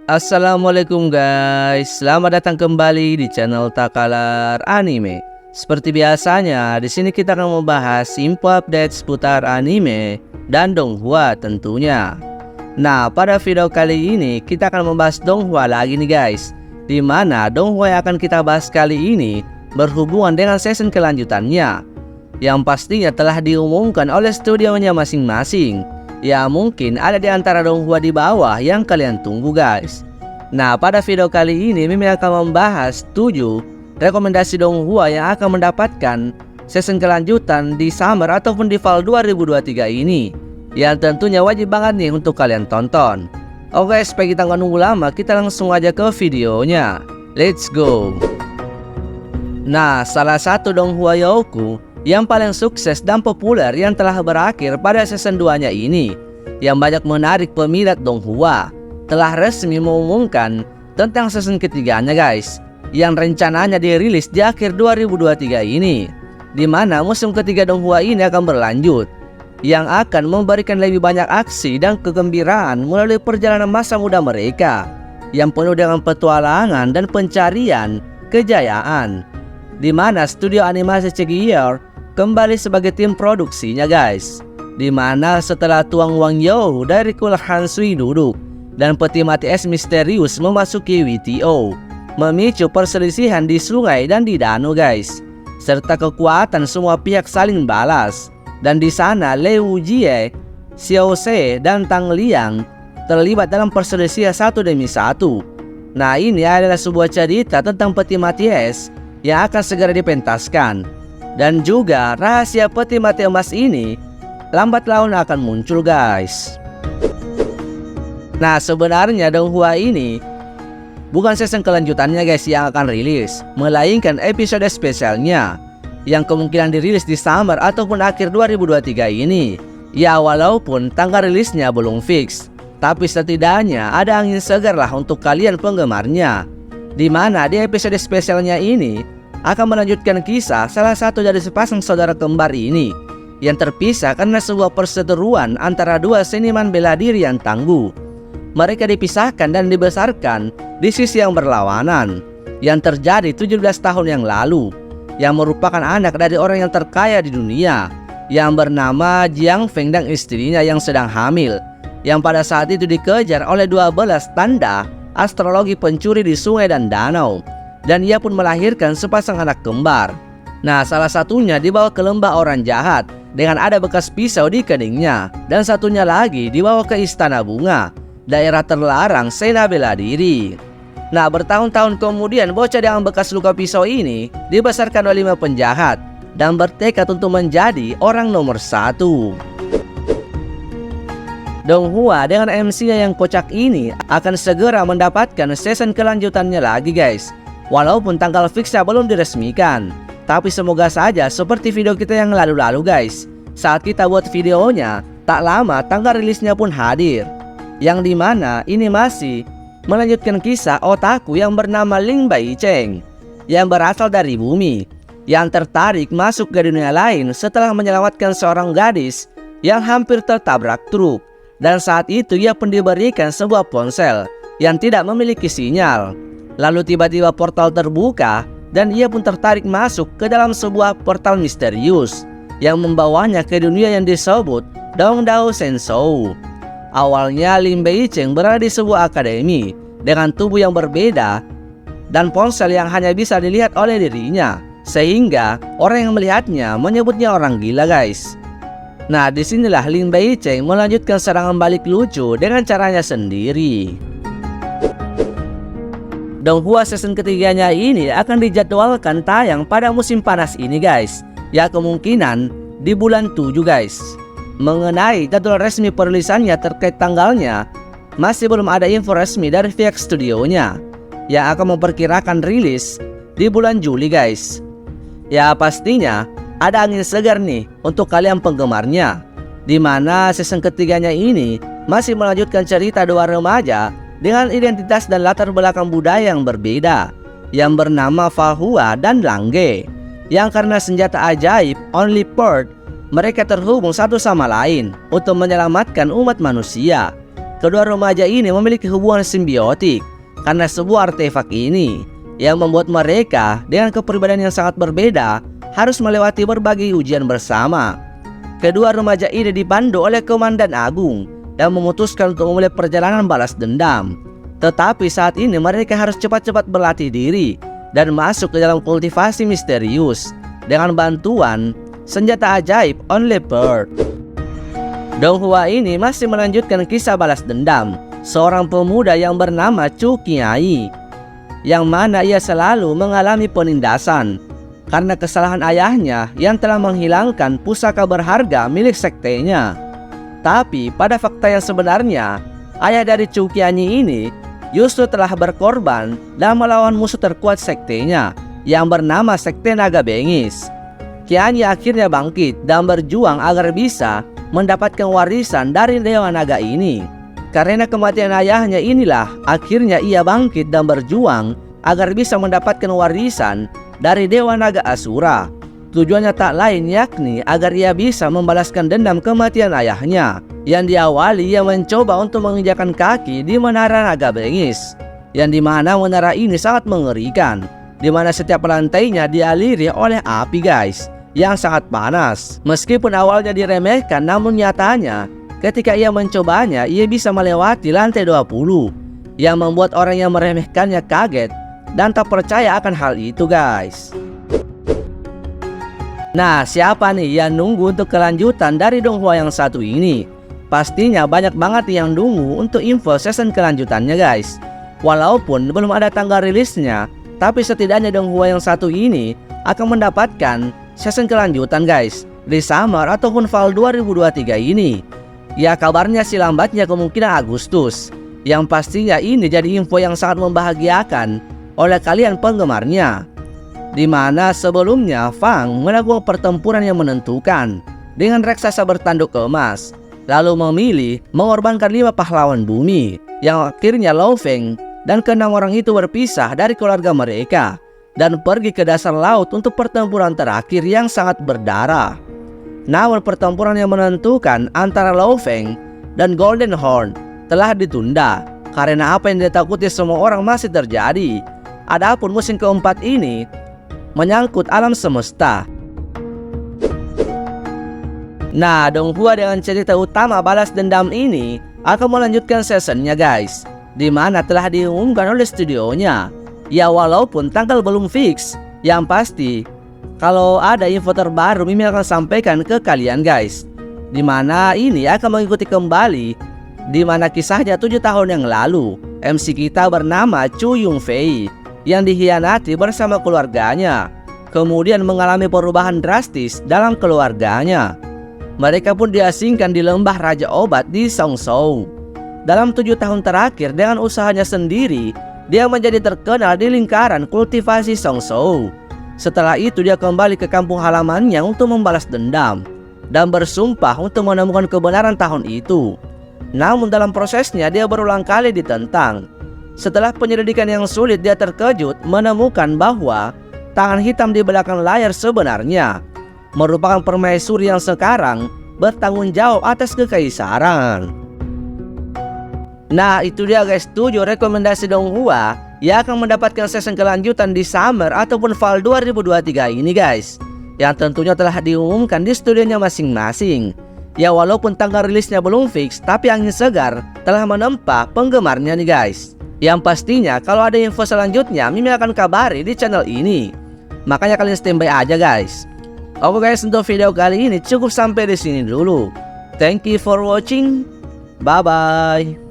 Assalamualaikum guys, selamat datang kembali di channel Takalar Anime. Seperti biasanya, di sini kita akan membahas info update seputar anime dan donghua tentunya. Nah, pada video kali ini kita akan membahas donghua lagi nih guys, di mana donghua yang akan kita bahas kali ini berhubungan dengan season kelanjutannya, yang pastinya telah diumumkan oleh studionya masing-masing. Ya, mungkin ada di antara donghua di bawah yang kalian tunggu guys. Nah, pada video kali ini Mimi akan membahas 7 rekomendasi donghua yang akan mendapatkan season kelanjutan di summer ataupun di fall 2023 ini, yang tentunya wajib banget nih untuk kalian tonton. Oke, supaya kita nggak nunggu lama, kita langsung aja ke videonya. Let's go. Nah, salah satu donghua Youku yang paling sukses dan populer yang telah berakhir pada season 2-nya ini, yang banyak menarik peminat donghua, telah resmi mengumumkan tentang season ketiganya guys, yang rencananya dirilis di akhir 2023 ini, di mana musim ketiga donghua ini akan berlanjut, yang akan memberikan lebih banyak aksi dan kegembiraan melalui perjalanan masa muda mereka, yang penuh dengan petualangan dan pencarian kejayaan, di mana studio animasi CGI kembali sebagai tim produksinya guys, di mana setelah Tuang Wang You dari Cool Hansui duduk dan peti mati es misterius memasuki WTO, memicu perselisihan di sungai dan di danau guys, serta kekuatan semua pihak saling balas, dan di sana Liu Jie, Xiao Se, dan Tang Liang terlibat dalam perselisihan satu demi satu. Nah, ini adalah sebuah cerita tentang peti mati es yang akan segera dipentaskan. Dan juga rahasia peti mati emas ini lambat laun akan muncul guys. Nah, sebenarnya donghua ini bukan season kelanjutannya guys yang akan rilis, melainkan episode spesialnya yang kemungkinan dirilis di summer ataupun akhir 2023 ini. Ya, walaupun tanggal rilisnya belum fix, tapi setidaknya ada angin segar lah untuk kalian penggemarnya, di mana di episode spesialnya ini akan melanjutkan kisah salah satu dari sepasang saudara kembar ini yang terpisah karena sebuah perseteruan antara dua seniman bela diri yang tangguh. Mereka dipisahkan dan dibesarkan di sisi yang berlawanan, yang terjadi 17 tahun yang lalu, yang merupakan anak dari orang yang terkaya di dunia yang bernama Jiang Feng dan istrinya yang sedang hamil, yang pada saat itu dikejar oleh 12 tanda astrologi pencuri di sungai dan danau. Dan ia pun melahirkan sepasang anak kembar. Nah, salah satunya dibawa ke lembah orang jahat dengan ada bekas pisau di keningnya, dan satunya lagi dibawa ke Istana Bunga, daerah terlarang Sena Bela Diri. Nah, bertahun-tahun kemudian bocah dengan bekas luka pisau ini dibesarkan oleh 5 penjahat dan bertekad untuk menjadi orang nomor 1. Donghua dengan MC-nya yang kocak ini akan segera mendapatkan season kelanjutannya lagi guys. Walaupun tanggal fixnya belum diresmikan, tapi semoga saja seperti video kita yang lalu-lalu guys. Saat kita buat videonya, tak lama tanggal rilisnya pun hadir, yang dimana ini masih melanjutkan kisah otaku yang bernama Lin Baicheng, yang berasal dari bumi, yang tertarik masuk ke dunia lain setelah menyelamatkan seorang gadis yang hampir tertabrak truk. Dan saat itu ia pun diberikan sebuah ponsel yang tidak memiliki sinyal. Lalu tiba-tiba portal terbuka dan ia pun tertarik masuk ke dalam sebuah portal misterius yang membawanya ke dunia yang disebut Dongdao Senshou. Awalnya Lin Baicheng berada di sebuah akademi dengan tubuh yang berbeda dan ponsel yang hanya bisa dilihat oleh dirinya, sehingga orang yang melihatnya menyebutnya orang gila guys. Nah, disinilah Lin Baicheng melanjutkan serangan balik lucu dengan caranya sendiri. Donghua season ketiganya ini akan dijadwalkan tayang pada musim panas ini guys, ya kemungkinan di bulan 7 guys. Mengenai jadwal resmi perilisannya terkait tanggalnya, masih belum ada info resmi dari pihak studionya, yang akan memperkirakan rilis di bulan Juli guys. Ya, pastinya ada angin segar nih untuk kalian penggemarnya, di mana season ketiganya ini masih melanjutkan cerita dua remaja dengan identitas dan latar belakang budaya yang berbeda, yang bernama Fahua dan Langge, yang karena senjata ajaib Only Pearl, mereka terhubung satu sama lain untuk menyelamatkan umat manusia. kedua remaja ini memiliki hubungan simbiotik karena sebuah artefak ini yang membuat mereka dengan kepribadian yang sangat berbeda harus melewati berbagai ujian bersama. Kedua remaja ini dipandu oleh Komandan Agung dan memutuskan untuk memulai perjalanan balas dendam. Tetapi saat ini mereka harus cepat-cepat berlatih diri dan masuk ke dalam kultivasi misterius dengan bantuan senjata ajaib On Leopard. Donghua ini masih melanjutkan kisah balas dendam seorang pemuda yang bernama Chu Qiai, yang mana ia selalu mengalami penindasan karena kesalahan ayahnya yang telah menghilangkan pusaka berharga milik sektenya. Tapi pada fakta yang sebenarnya, ayah dari Chu Qiai ini justru telah berkorban dan melawan musuh terkuat sektenya yang bernama Sekte Naga Bengis. Qiai akhirnya bangkit dan berjuang agar bisa mendapatkan warisan dari Dewa Naga ini. Karena kematian ayahnya inilah akhirnya ia bangkit dan berjuang agar bisa mendapatkan warisan dari Dewa Naga Asura. Tujuannya tak lain yakni agar ia bisa membalaskan dendam kematian ayahnya yang diawali ia mencoba untuk menginjakan kaki di Menara Naga Bengis, yang dimana menara ini sangat mengerikan, dimana setiap lantainya dialiri oleh api guys yang sangat panas. Meskipun awalnya diremehkan, namun nyatanya ketika ia mencobanya ia bisa melewati lantai 20 yang membuat orang yang meremehkannya kaget dan tak percaya akan hal itu guys. Nah, siapa nih yang nunggu untuk kelanjutan dari Donghua yang satu ini? Pastinya banyak banget yang nunggu untuk info season kelanjutannya guys. Walaupun belum ada tanggal rilisnya, tapi setidaknya Donghua yang satu ini akan mendapatkan season kelanjutan guys di summer ataupun fall 2023 ini. Ya, kabarnya sih lambatnya kemungkinan Agustus. Yang pastinya ini jadi info yang sangat membahagiakan oleh kalian penggemarnya, dimana sebelumnya Fang melakukan pertempuran yang menentukan dengan raksasa bertanduk emas, lalu memilih mengorbankan 5 pahlawan bumi, yang akhirnya Lo Feng dan ke-6 orang itu berpisah dari keluarga mereka dan pergi ke dasar laut untuk pertempuran terakhir yang sangat berdarah. Namun pertempuran yang menentukan antara Lo Feng dan Golden Horn telah ditunda karena apa yang ditakuti semua orang masih terjadi. Adapun musim keempat ini menyangkut alam semesta. Nah, Donghua dengan cerita utama balas dendam ini akan melanjutkan seasonnya guys, dimana telah diumumkan oleh studionya. Ya, walaupun tanggal belum fix, yang pasti kalau ada info terbaru Mimin akan sampaikan ke kalian guys, dimana ini akan mengikuti kembali dimana kisahnya 7 tahun yang lalu MC kita bernama Chu Yunfei yang dikhianati bersama keluarganya, kemudian mengalami perubahan drastis dalam keluarganya. Mereka pun diasingkan di lembah Raja Obat di Songzhou. Dalam 7 tahun terakhir dengan usahanya sendiri, dia menjadi terkenal di lingkaran kultivasi Songzhou. Setelah itu dia kembali ke kampung halamannya untuk membalas dendam dan bersumpah untuk menemukan kebenaran tahun itu. Namun dalam prosesnya dia berulang kali ditentang. Setelah penyelidikan yang sulit, dia terkejut menemukan bahwa tangan hitam di belakang layar sebenarnya merupakan permaisuri yang sekarang bertanggung jawab atas kekaisaran. Nah, itu dia guys 7 rekomendasi Donghua yang akan mendapatkan season kelanjutan di summer ataupun fall 2023 ini guys, yang tentunya telah diumumkan di studionya masing-masing. Ya, walaupun tanggal rilisnya belum fix, tapi angin segar telah menempa penggemarnya nih guys. Yang pastinya kalau ada info selanjutnya Mimin akan kabari di channel ini. Makanya kalian standby aja guys. Oke guys, untuk video kali ini cukup sampai di sini dulu. Thank you for watching. Bye bye.